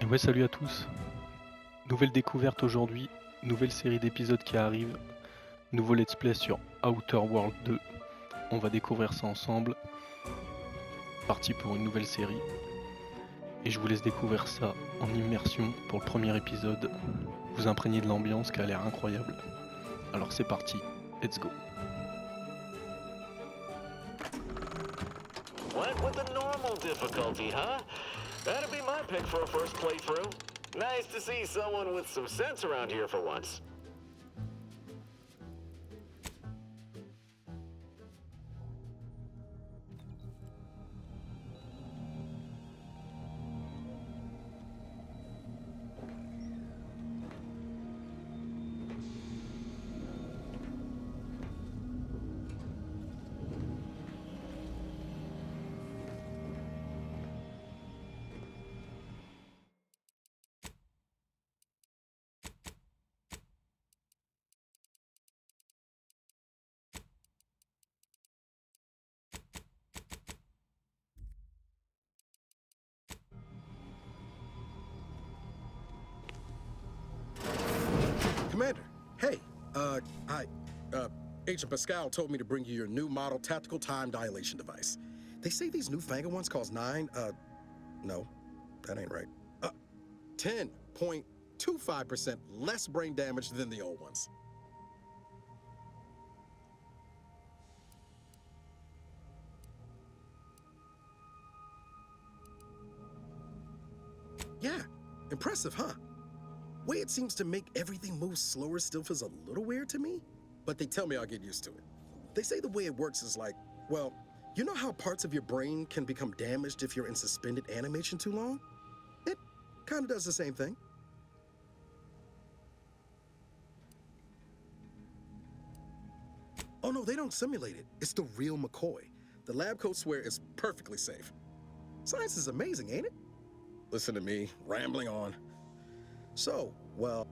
Ouais, salut à tous. Nouvelle découverte aujourd'hui, nouvelle série d'épisodes qui arrive, nouveau let's play sur Outer World 2. On va découvrir ça ensemble. Parti pour une nouvelle série. Et je vous laisse découvrir ça en immersion pour le premier épisode. Vous imprégner de l'ambiance qui a l'air incroyable. Alors c'est parti, let's go. Went with the normal difficulty, huh? That'd be my pick for a first playthrough. Nice to see someone with some sense around here for once. Commander, hey, Agent Pascal told me to bring you your new model tactical time dilation device. They say these newfangled ones cause no, that ain't right. 10.25% less brain damage than the old ones. Yeah, impressive, huh? Way it seems to make everything move slower still feels a little weird to me, but they tell me I'll get used to it. They say the way it works is like, well, you know how parts of your brain can become damaged if you're in suspended animation too long? It kind of does the same thing. Oh no, they don't simulate it. It's the real McCoy. The lab coats swear it's perfectly safe. Science is amazing, ain't it? Listen to me, rambling on. So, well,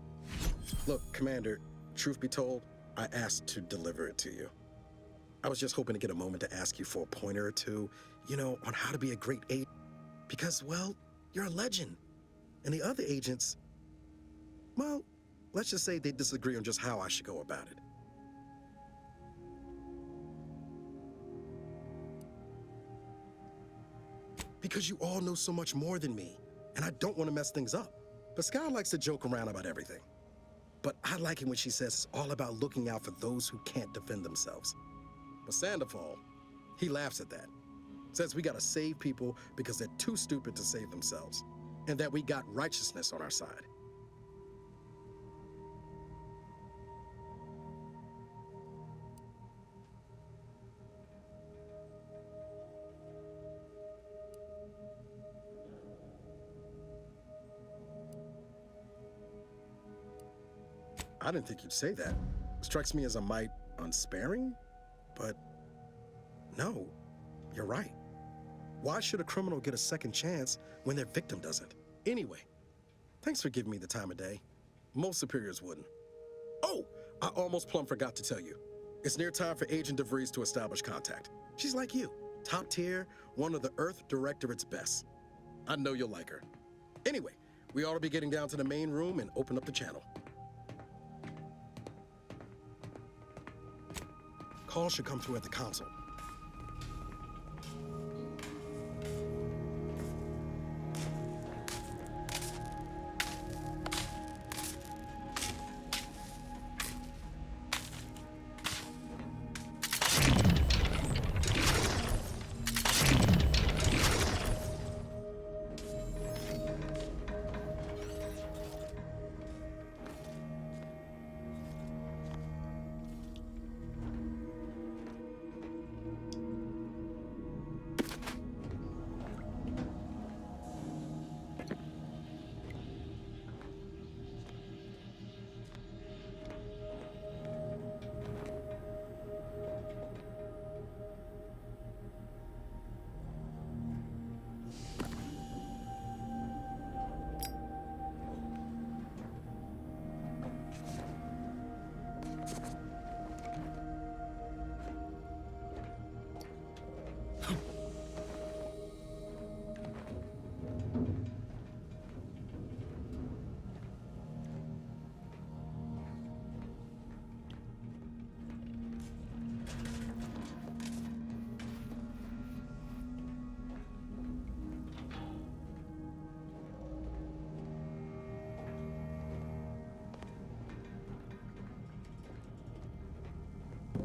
look, Commander, truth be told, I asked to deliver it to you. I was just hoping to get a moment to ask you for a pointer or two, on how to be a great agent. Because, well, you're a legend. And the other agents, well, let's just say they disagree on just how I should go about it. Because you all know so much more than me, and I don't want to mess things up. Pascal likes to joke around about everything. But I like it when she says it's all about looking out for those who can't defend themselves. But Sandoval, he laughs at that. Says we gotta save people because they're too stupid to save themselves. And that we got righteousness on our side. I didn't think you'd say that. Strikes me as a mite unsparing, but no, you're right. Why should a criminal get a second chance when their victim doesn't? Anyway, thanks for giving me the time of day. Most superiors wouldn't. Oh, I almost plumb forgot to tell you. It's near time for Agent DeVries to establish contact. She's like you, top tier, one of the Earth Directorate's best. I know you'll like her. Anyway, we ought to be getting down to the main room and open up the channel. Call should come through at the console.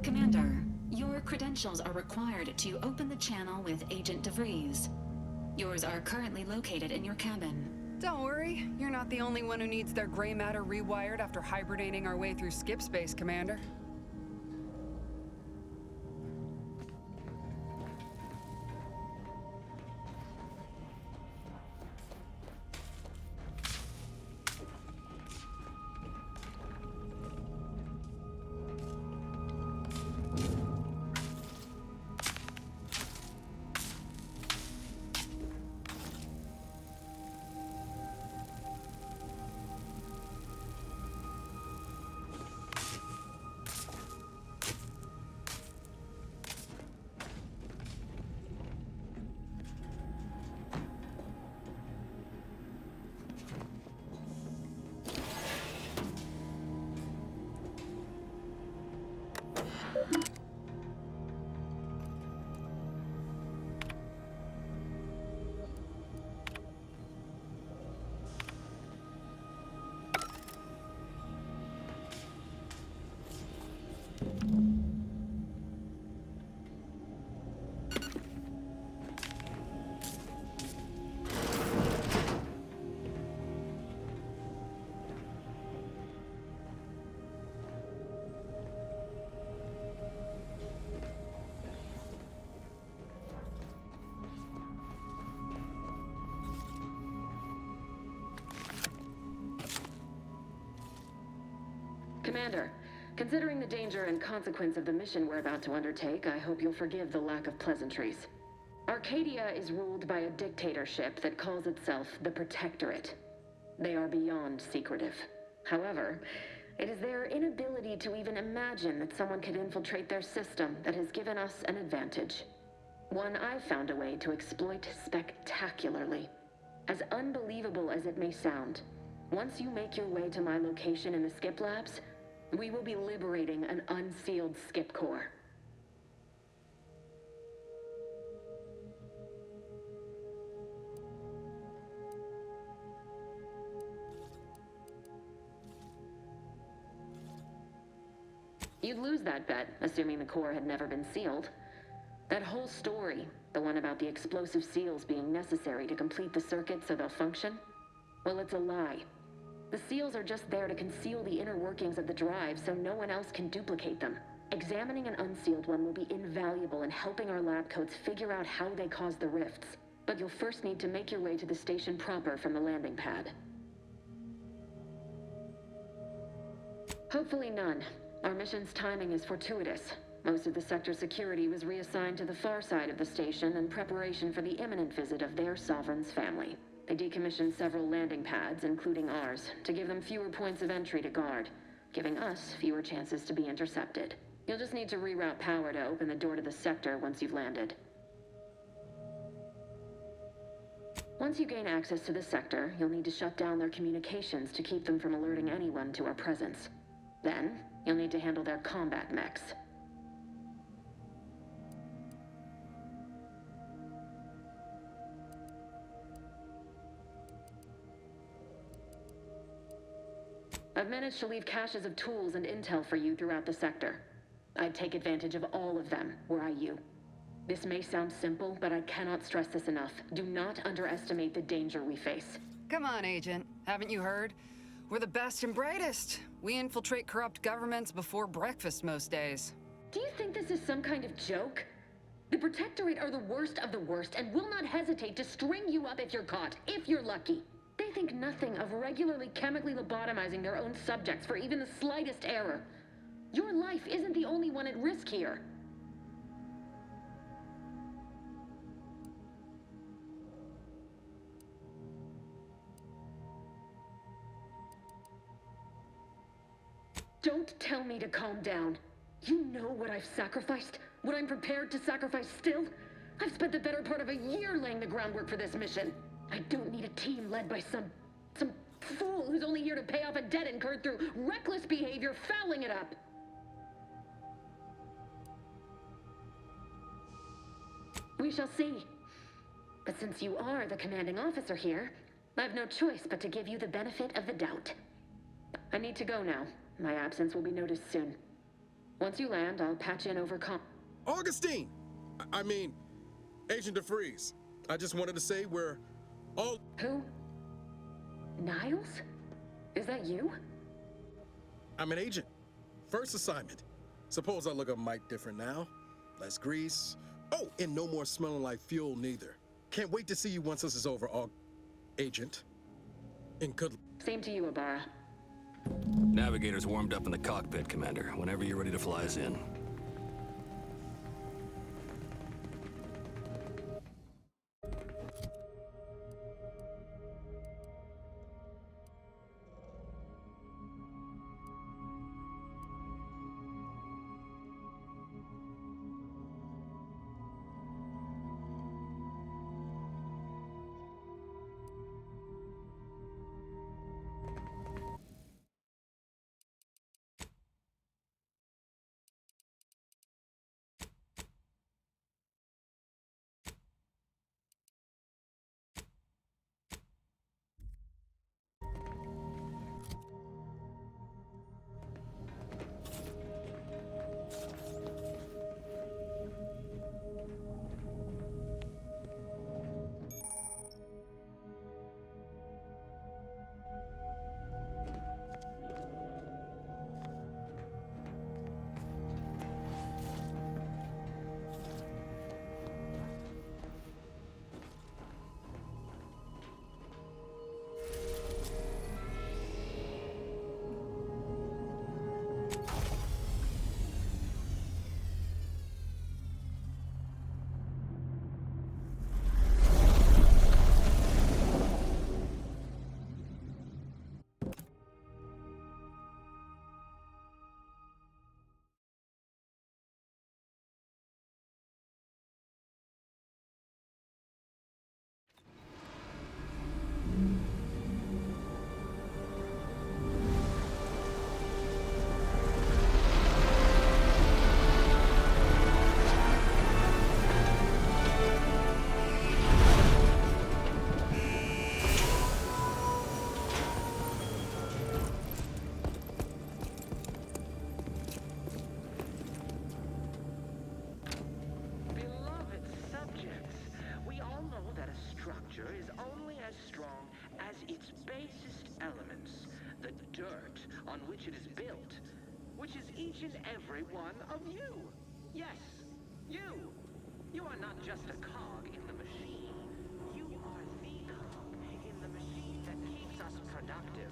Commander, your credentials are required to open the channel with Agent DeVries. Yours are currently located in your cabin. Don't worry, you're not the only one who needs their gray matter rewired after hibernating our way through skip space, Commander. Commander, considering the danger and consequence of the mission we're about to undertake, I hope you'll forgive the lack of pleasantries. Arcadia is ruled by a dictatorship that calls itself the Protectorate. They are beyond secretive. However, it is their inability to even imagine that someone could infiltrate their system that has given us an advantage. One I've found a way to exploit spectacularly. As unbelievable as it may sound, once you make your way to my location in the skip labs, we will be liberating an unsealed skip core. You'd lose that bet, assuming the core had never been sealed. That whole story, the one about the explosive seals being necessary to complete the circuit so they'll function, well, it's a lie. The seals are just there to conceal the inner workings of the drive so no one else can duplicate them. Examining an unsealed one will be invaluable in helping our lab coats figure out how they cause the rifts. But you'll first need to make your way to the station proper from the landing pad. Hopefully none. Our mission's timing is fortuitous. Most of the sector security was reassigned to the far side of the station in preparation for the imminent visit of their sovereign's family. They decommissioned several landing pads, including ours, to give them fewer points of entry to guard, giving us fewer chances to be intercepted. You'll just need to reroute power to open the door to the sector once you've landed. Once you gain access to the sector, you'll need to shut down their communications to keep them from alerting anyone to our presence. Then, you'll need to handle their combat mechs. I've managed to leave caches of tools and intel for you throughout the sector. I'd take advantage of all of them, were I you. This may sound simple, but I cannot stress this enough. Do not underestimate the danger we face. Come on, Agent. Haven't you heard? We're the best and brightest. We infiltrate corrupt governments before breakfast most days. Do you think this is some kind of joke? The Protectorate are the worst of the worst and will not hesitate to string you up if you're caught, if you're lucky. They think nothing of regularly chemically lobotomizing their own subjects for even the slightest error. Your life isn't the only one at risk here. Don't tell me to calm down. You know what I've sacrificed? What I'm prepared to sacrifice still? I've spent the better part of a year laying the groundwork for this mission. I don't need a team led by some fool who's only here to pay off a debt incurred through reckless behavior, fouling it up. We shall see. But since you are the commanding officer here, I've no choice but to give you the benefit of the doubt. I need to go now. My absence will be noticed soon. Once you land, I'll patch in over Augustine! I mean, Agent DeFreeze. I just wanted to say we're all... Who? Niles? Is that you? I'm an agent. First assignment. Suppose I look a mite different now. Less grease. Oh, and no more smelling like fuel neither. Can't wait to see you once this is over, Agent. And good... Same to you, Ibarra. Navigator's warmed up in the cockpit, Commander. Whenever you're ready to fly us in. Beloved subjects, we all know that a structure is only as strong as its basest elements, the dirt on which it is built, which is each and every one of you. Yes, you. You are not just a cog in the machine. You are the cog in the machine that keeps us productive.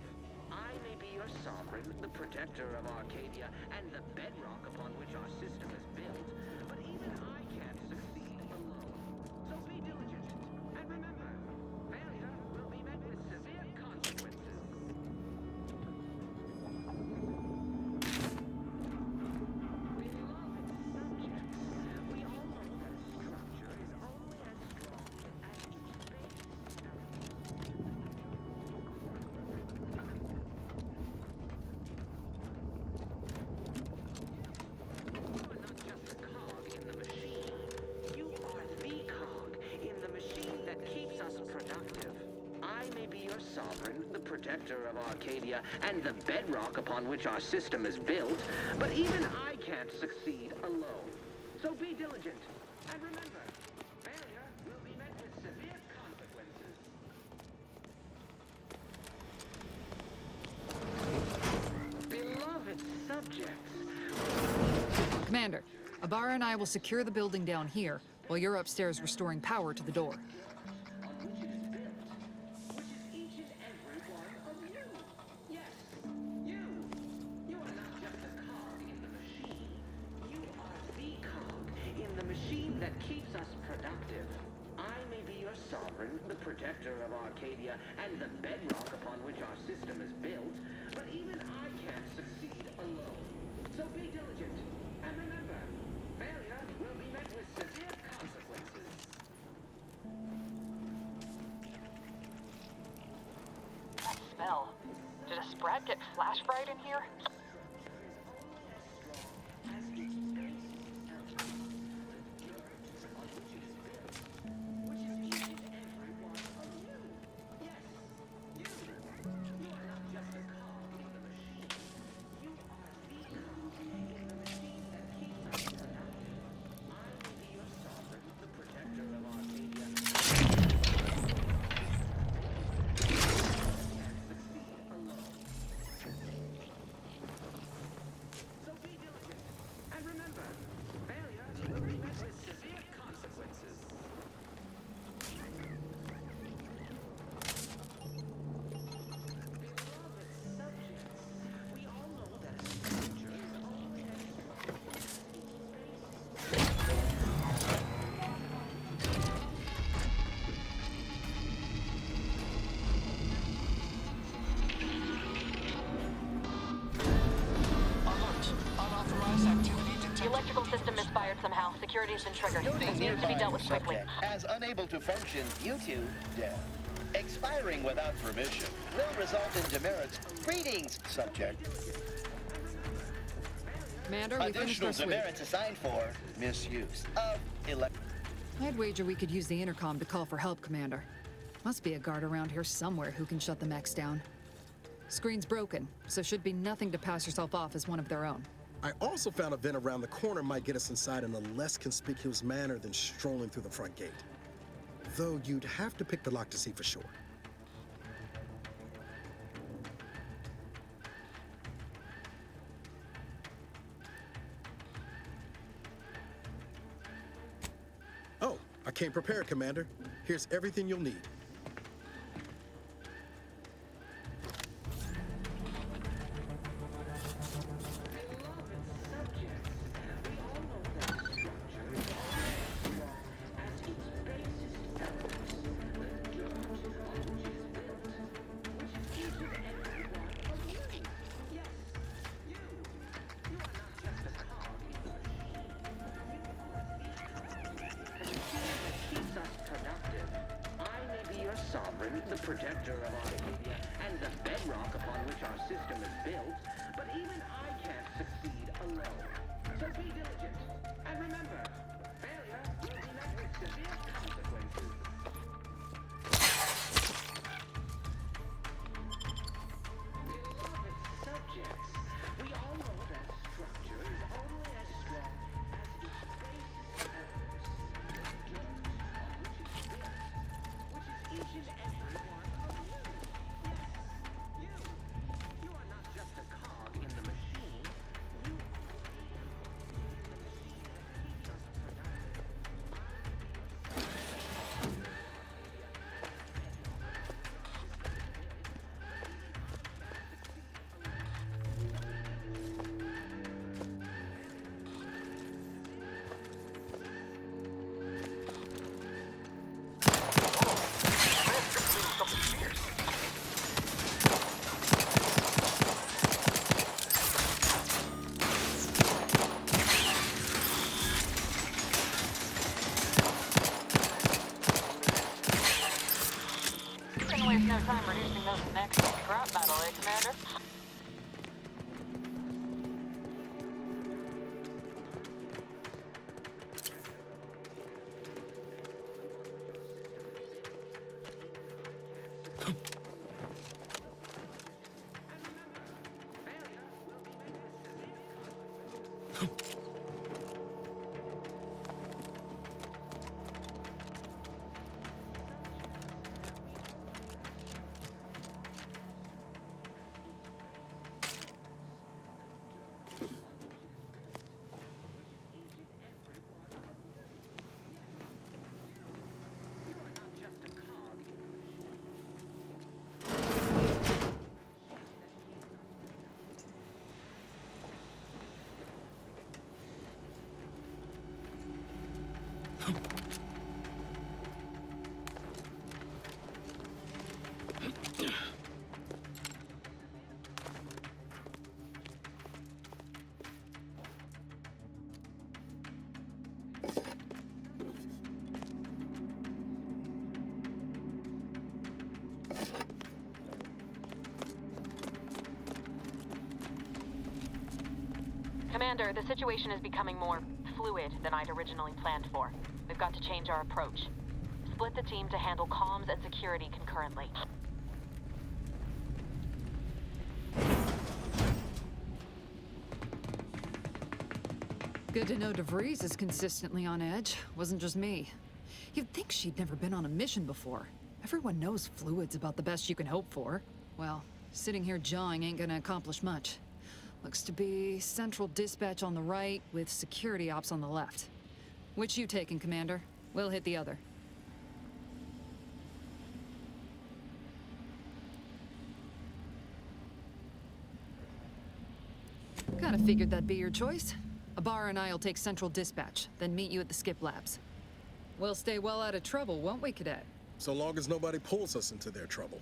I may be your sovereign, the protector of Arcadia, and the bedrock upon which our system is built, but even I can't succeed alone. So be diligent, and remember, failure will be met with severe consequences. Beloved subjects, we all know that a structure is only as strong as its basest elements. Protector of Arcadia and the bedrock upon which our system is built, but even I can't succeed alone. So be diligent, and remember, failure will be met with severe consequences. Beloved subjects. Commander, Ibarra and I will secure the building down here, while you're upstairs restoring power to the door. Protector of Arcadia and the bedrock upon which our system is built, but even I can't succeed alone. So be diligent, and remember, failure will be met with severe consequences. That smell. Did a Sprat get flash fried in here? Security's been triggered. This Noting needs to be dealt with quickly. subject as unable to function due to death. Expiring without permission will result in demerits. Greetings, subject. Commander, we finished Additional our sweep. demerits assigned for misuse of I'd wager we could use the intercom to call for help, Commander. Must be a guard around here somewhere who can shut the mechs down. Screen's broken, so should be nothing to pass yourself off as one of their own. I also found a vent around the corner might get us inside in a less conspicuous manner than strolling through the front gate. Though you'd have to pick the lock to see for sure. Oh, I came prepared, Commander. Here's everything you'll need. Sovereign, the protector of Arcadia, and the bedrock upon which our system is built, but even I can't succeed alone. So be diligent, and remember, failure will be met with severe consequences. Beloved subjects, we all know that a structure is only as strong as its basis elements, the dirt on which it's built. Each and every one of you. Yes, you. You are not just a cog in the machine. You are the machine that keeps us productive. Couldn't waste no time reducing those next scrap battle, eh, Commander? Commander, the situation is becoming more fluid than I'd originally planned for. We've got to change our approach. Split the team to handle comms and security concurrently. Good to know DeVries is consistently on edge. Wasn't just me. You'd think she'd never been on a mission before. Everyone knows fluid's about the best you can hope for. Well, sitting here jawing ain't gonna accomplish much. Looks to be central dispatch on the right with security ops on the left. Which you taking, Commander? We'll hit the other. Kinda figured that'd be your choice. Abar and I'll take central dispatch, then meet you at the skip labs. We'll stay well out of trouble, won't we, Cadet? So long as nobody pulls us into their trouble.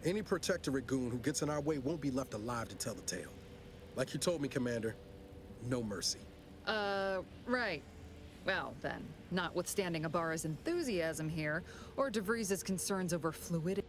Any protectorate goon who gets in our way won't be left alive to tell the tale. Like you told me, Commander, no mercy. Right. Well, then, notwithstanding Ibarra's enthusiasm here, or DeVries' concerns over fluidity.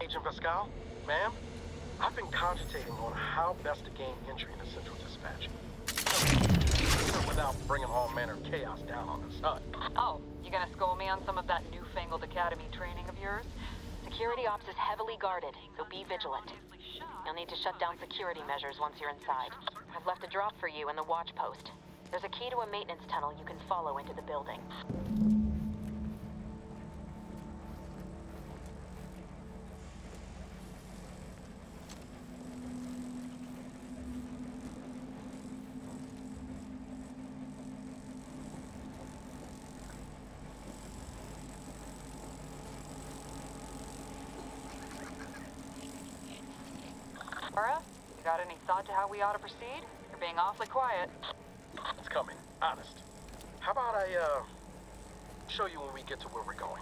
Agent Pascal, ma'am, I've been cogitating on how best to gain entry into Central Dispatch. Without bringing all manner of chaos down on us. Oh, you gonna school me on some of that newfangled academy training of yours? Security ops is heavily guarded, so be vigilant. You'll need to shut down security measures once you're inside. I've left a drop for you in the watch post. There's a key to a maintenance tunnel you can follow into the building. Laura, you got any thought to how we ought to proceed? You're being awfully quiet. It's coming, honest. How about I, show you when we get to where we're going?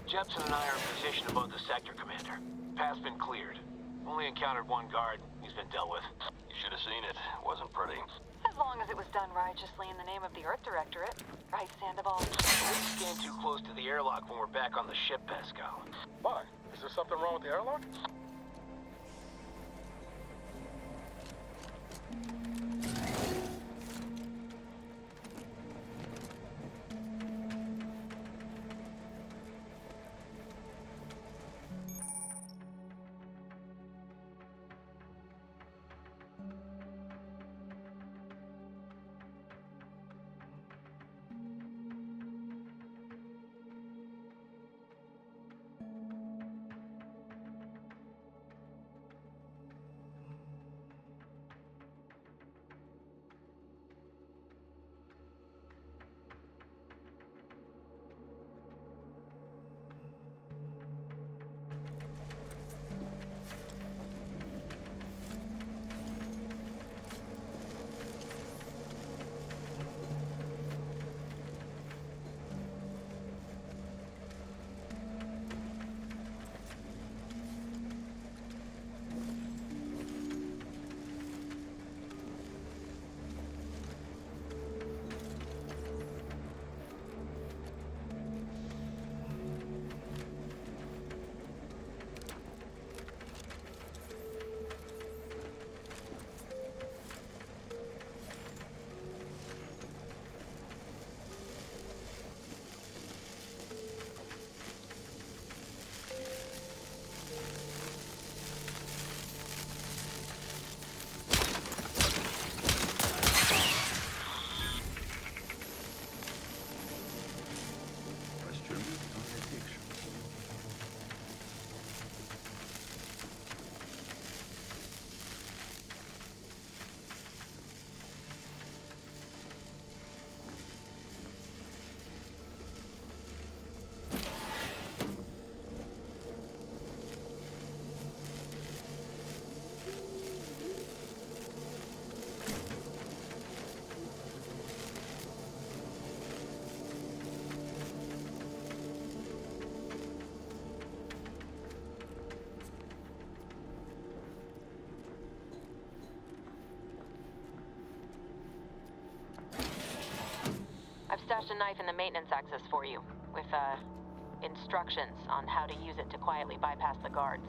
Jepson and I are in position above the sector, Commander. Path's been cleared. Only encountered one guard. He's been dealt with. You should have seen it. Wasn't pretty. As long as it was done righteously in the name of the Earth Directorate. Right, Sandoval? Let's get too close to the airlock when we're back on the ship, Pascal. Why? Is there something wrong with the airlock? I've stashed a knife in the maintenance access for you, with, instructions on how to use it to quietly bypass the guards.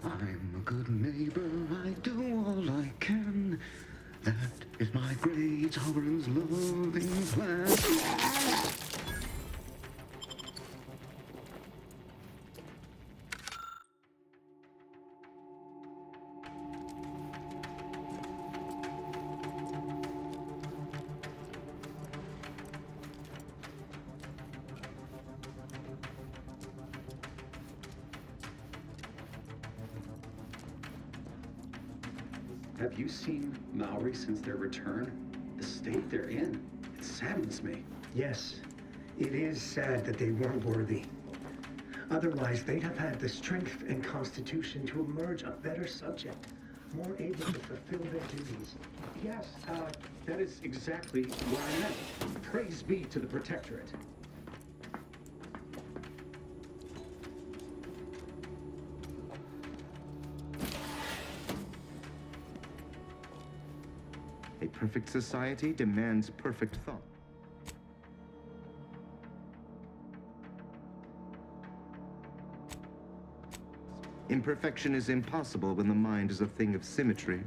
I'm a good neighbor, I do all I can. That is my great sovereign's loving plan. Have you seen Maori since their return? The state they're in, it saddens me. Yes, it is sad that they weren't worthy. Otherwise, they'd have had the strength and constitution to emerge a better subject, more able to fulfill their duties. Yes, that is exactly what I meant. Praise be to the Protectorate. A perfect society demands perfect thought. Imperfection is impossible when the mind is a thing of symmetry.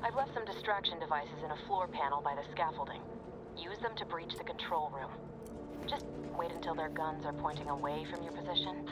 I've left some distraction devices in a floor panel by the scaffolding. Use them to breach the control room. Just wait until their guns are pointing away from your position.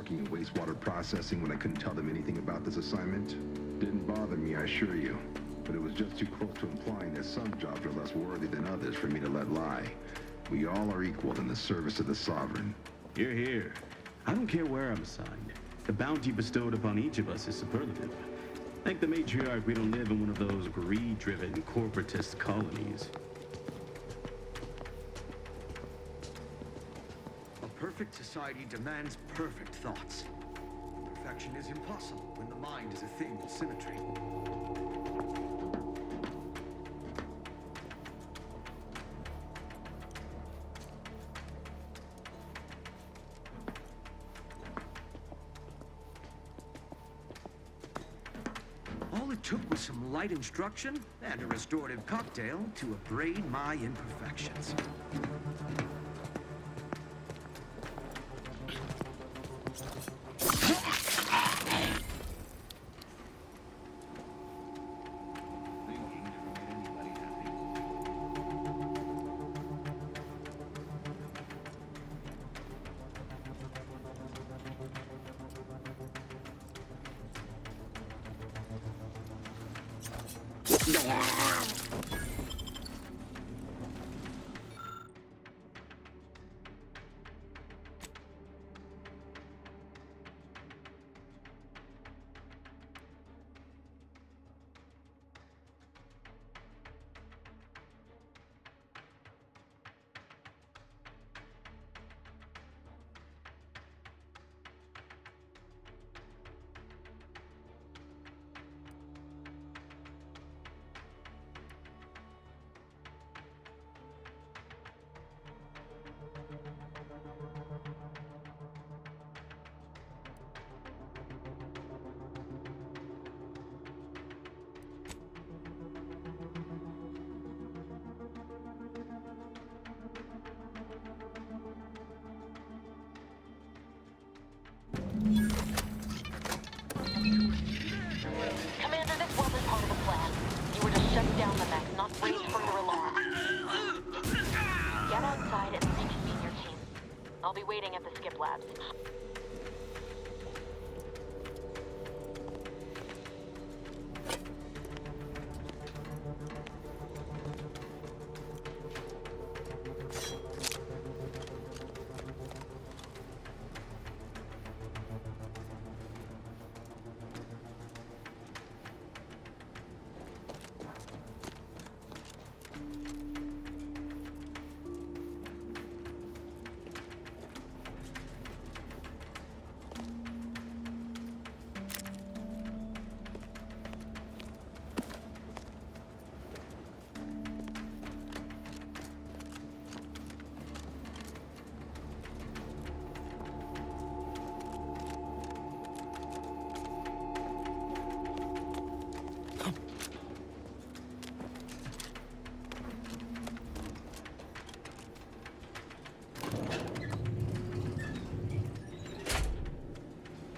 working in wastewater processing when I couldn't tell them anything about this assignment? Didn't bother me, I assure you. But it was just too close to implying that some jobs are less worthy than others for me to let lie. We all are equal in the service of the Sovereign. Hear, hear. I don't care where I'm assigned. The bounty bestowed upon each of us is superlative. Thank the matriarch we don't live in one of those greed-driven corporatist colonies. A perfect society demands perfect thoughts. Perfection is impossible when the mind is a thing of symmetry. All it took was some light instruction and a restorative cocktail to abrade my imperfections. Commander, this wasn't part of the plan. You were to shut down the mech, not raise further alarm. Get outside and reconvene your team. I'll be waiting at the skip labs.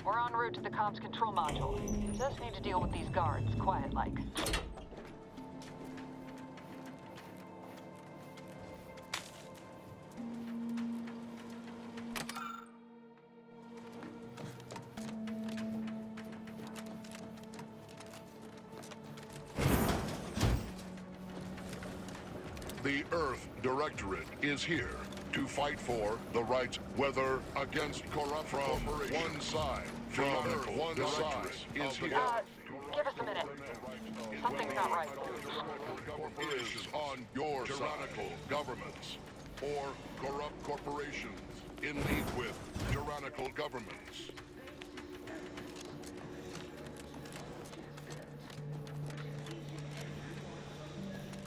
We're en route to the comms control module. Just need to deal with these guards, quiet-like. The Earth Directorate is here to fight for the rights, whether against corrupt from one side, from one side is here. Give us a minute. Something's not right. Is on your tyrannical governments or corrupt corporations in league with tyrannical governments.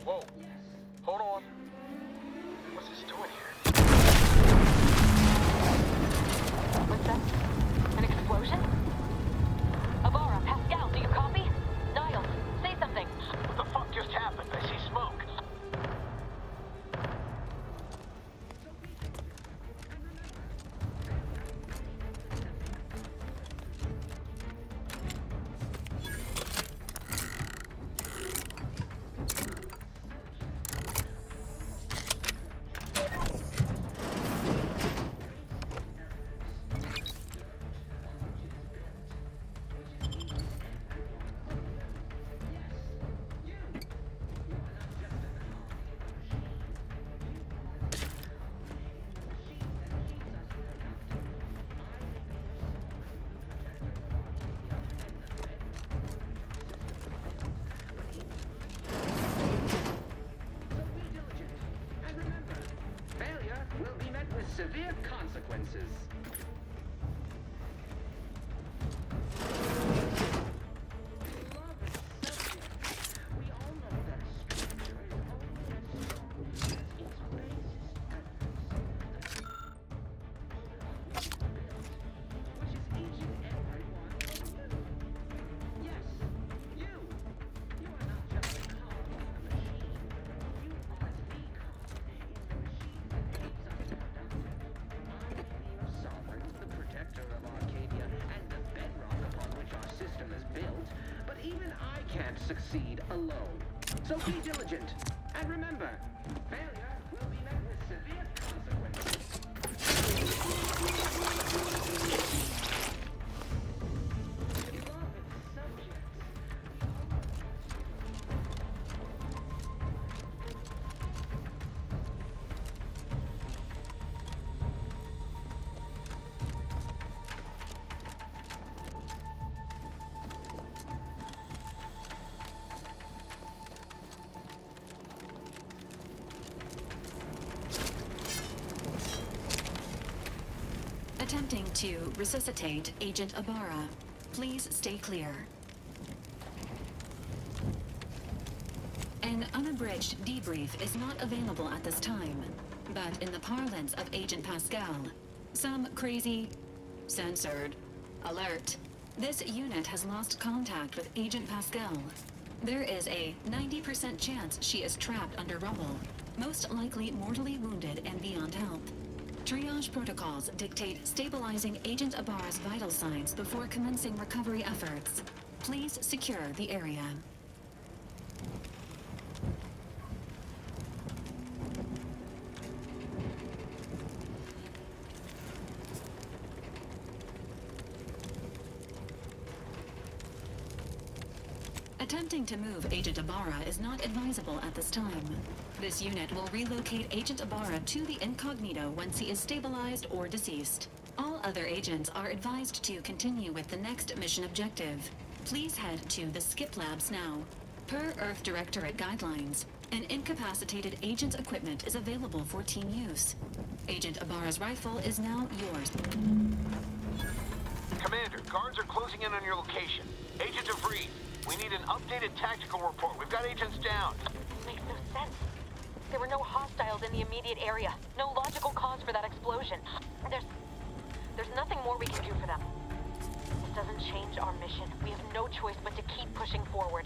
Whoa. Hold on. What's this doing here? What's that? An explosion? Avara, Pascal, do you copy? Niles, say something. What the fuck just happened? I see smoke. built, but even I can't succeed alone. So be diligent, and remember, failure will be met with severe consequences. Attempting to resuscitate Agent Ibarra. Please stay clear. An unabridged debrief is not available at this time, but in the parlance of Agent Pascal, some crazy, censored, alert. This unit has lost contact with Agent Pascal. There is a 90% chance she is trapped under rubble, most likely mortally wounded and beyond help. Triage protocols dictate stabilizing Agent Ibarra's vital signs before commencing recovery efforts. Please secure the area. Attempting to move Agent Ibarra is not advisable at this time. This unit will relocate Agent Ibarra to the incognito once he is stabilized or deceased. All other agents are advised to continue with the next mission objective. Please head to the Skip Labs now. Per Earth Directorate guidelines, an incapacitated agent's equipment is available for team use. Agent Ibarra's rifle is now yours. Commander, guards are closing in on your location. Agent DeVries, we need an updated tactical report. We've got agents down. Makes no sense. There were no hostiles in the immediate area. No logical cause for that explosion. There's nothing more we can do for them. This doesn't change our mission. We have no choice but to keep pushing forward.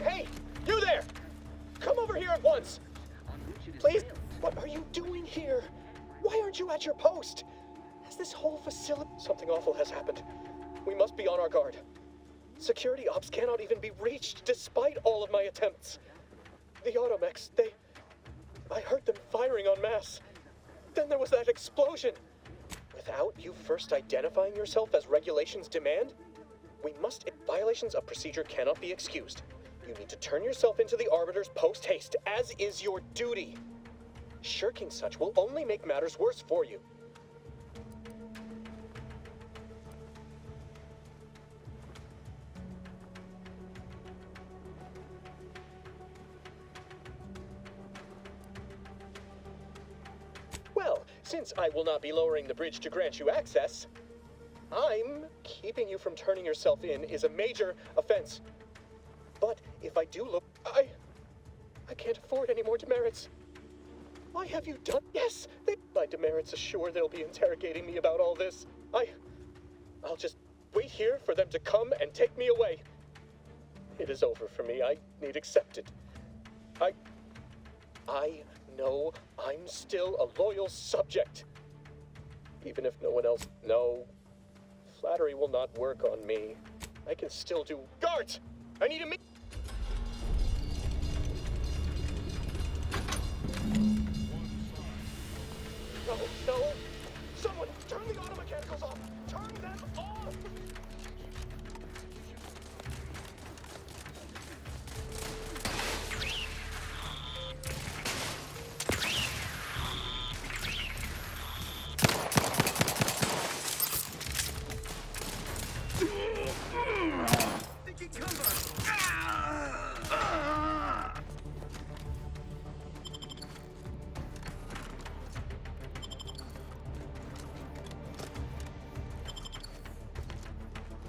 Hey, you there! Come over here at once! Please, what are you doing here? Why aren't you at your post? Has this whole facility... Something awful has happened. We must be on our guard. Security ops cannot even be reached despite all of my attempts. The automechs, I heard them firing en masse. Then there was that explosion. Without you first identifying yourself as regulations demand, we must... Violations of procedure cannot be excused. You need to turn yourself into the Arbiters post-haste, as is your duty. Shirking such will only make matters worse for you. Since I will not be lowering the bridge to grant you access, keeping you from turning yourself in is a major offense. But if I do look, I can't afford any more demerits. Why have you done? Yes, my demerits assure they'll be interrogating me about all this. I'll just wait here for them to come and take me away. It is over for me. I need accepted. I know I'm still a loyal subject. Even if no one else... No. Flattery will not work on me. I can still do... Guards! I need a meet... No, no! Someone, turn the automechanicals off! Turn them off!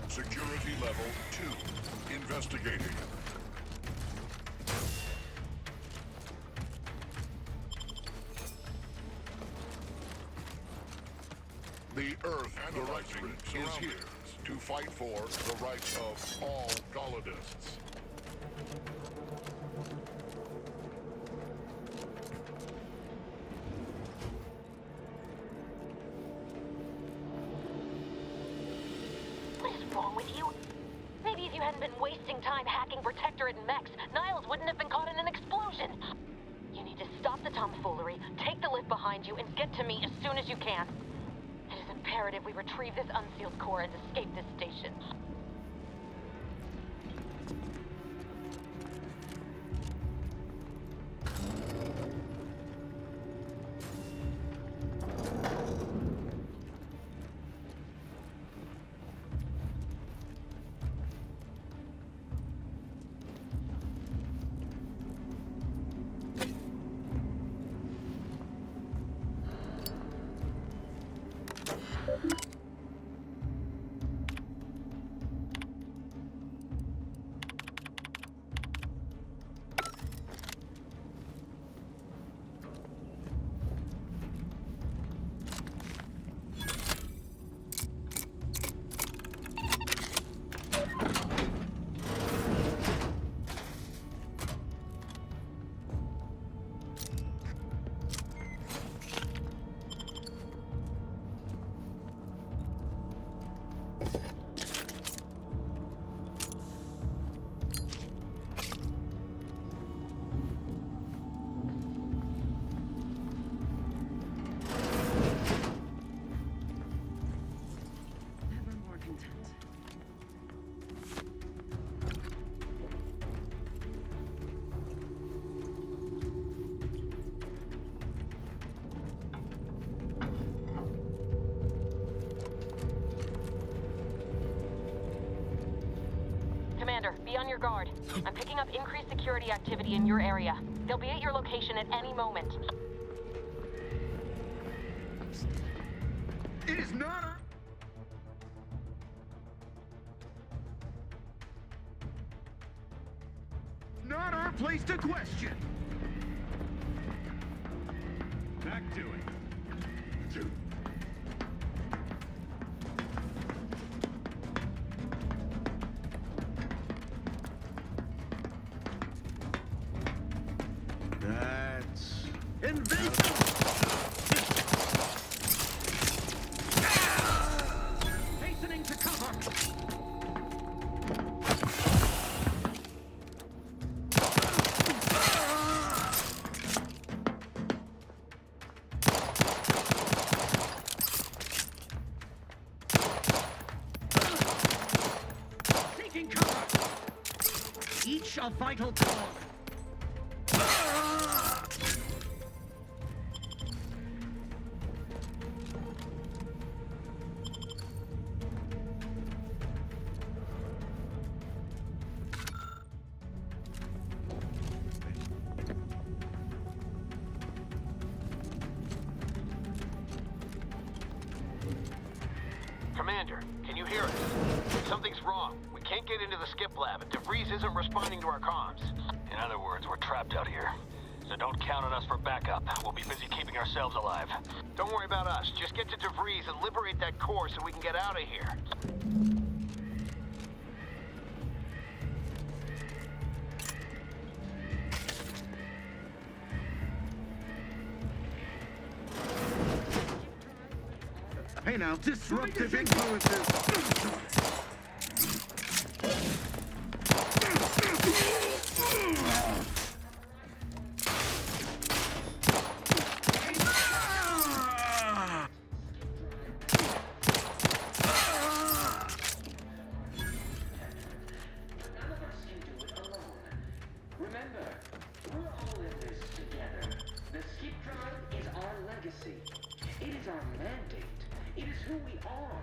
Security level 2. Investigating. The Earth Directorate is here to fight for the rights of all colonists. What is wrong with you? Maybe if you hadn't been wasting time hacking Protectorate and mechs, Niles wouldn't have been caught in an explosion. You need to stop the tomfoolery, take the lift behind you, and get to me as soon as you can. It is imperative we retrieve this unsealed core and escape this station. Commander, be on your guard. I'm picking up increased security activity in your area. They'll be at your location at any moment. It is not our... Not our place to question. Back to it. That's invasive. Hastening to cover. Taking cover. Each a vital call. Commander, can you hear us? Something's wrong. We can't get into the skip lab, and DeVries isn't responding to our comms. In other words, we're trapped out here. So don't count on us for backup. We'll be busy keeping ourselves alive. Don't worry about us. Just get to DeVries and liberate that core so we can get out of here. Hey now, disruptive influences! Remember, we're all in this together. The skip drive is our legacy. It is our mandate. It is who we are.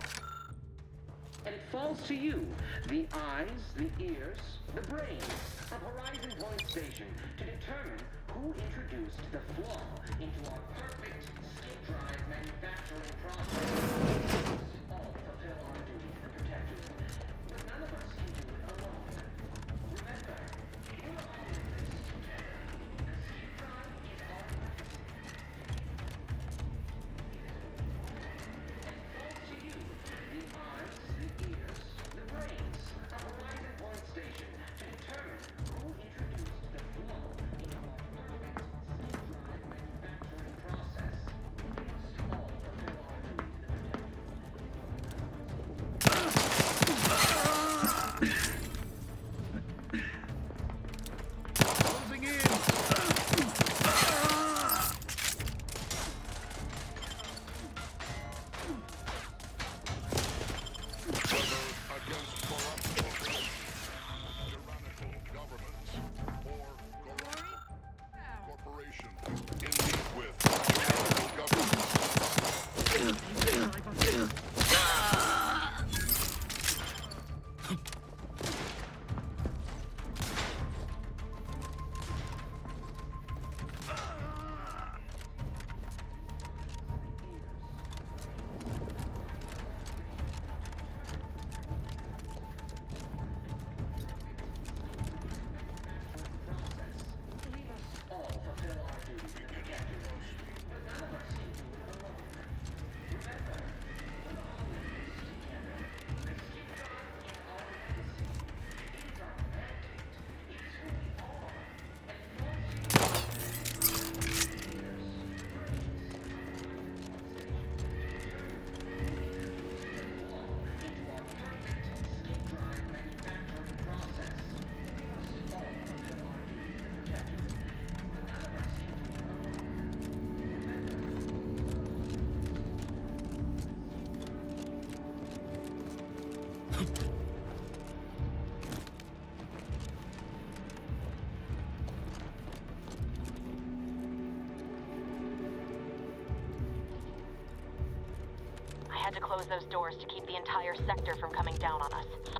And it falls to you, the eyes, the ears, the brains of Horizon Point Station to determine who introduced the flaw into our perfect skip drive manufacturing process. All fulfill our duty to protect you. But none of us can do it alone. Remember, we're all in this together. The skip drive is our legacy. And it falls to you, the eyes, the ears, the brains of Horizon Point Station to determine who introduced the flaw into our perfect skip drive manufacturing process. We must all fulfill our duty to protect you. Closing in! Against corruption, tyrannical governments, or corporations in league with tyrannical governments. I had to close those doors to keep the entire sector from coming down on us.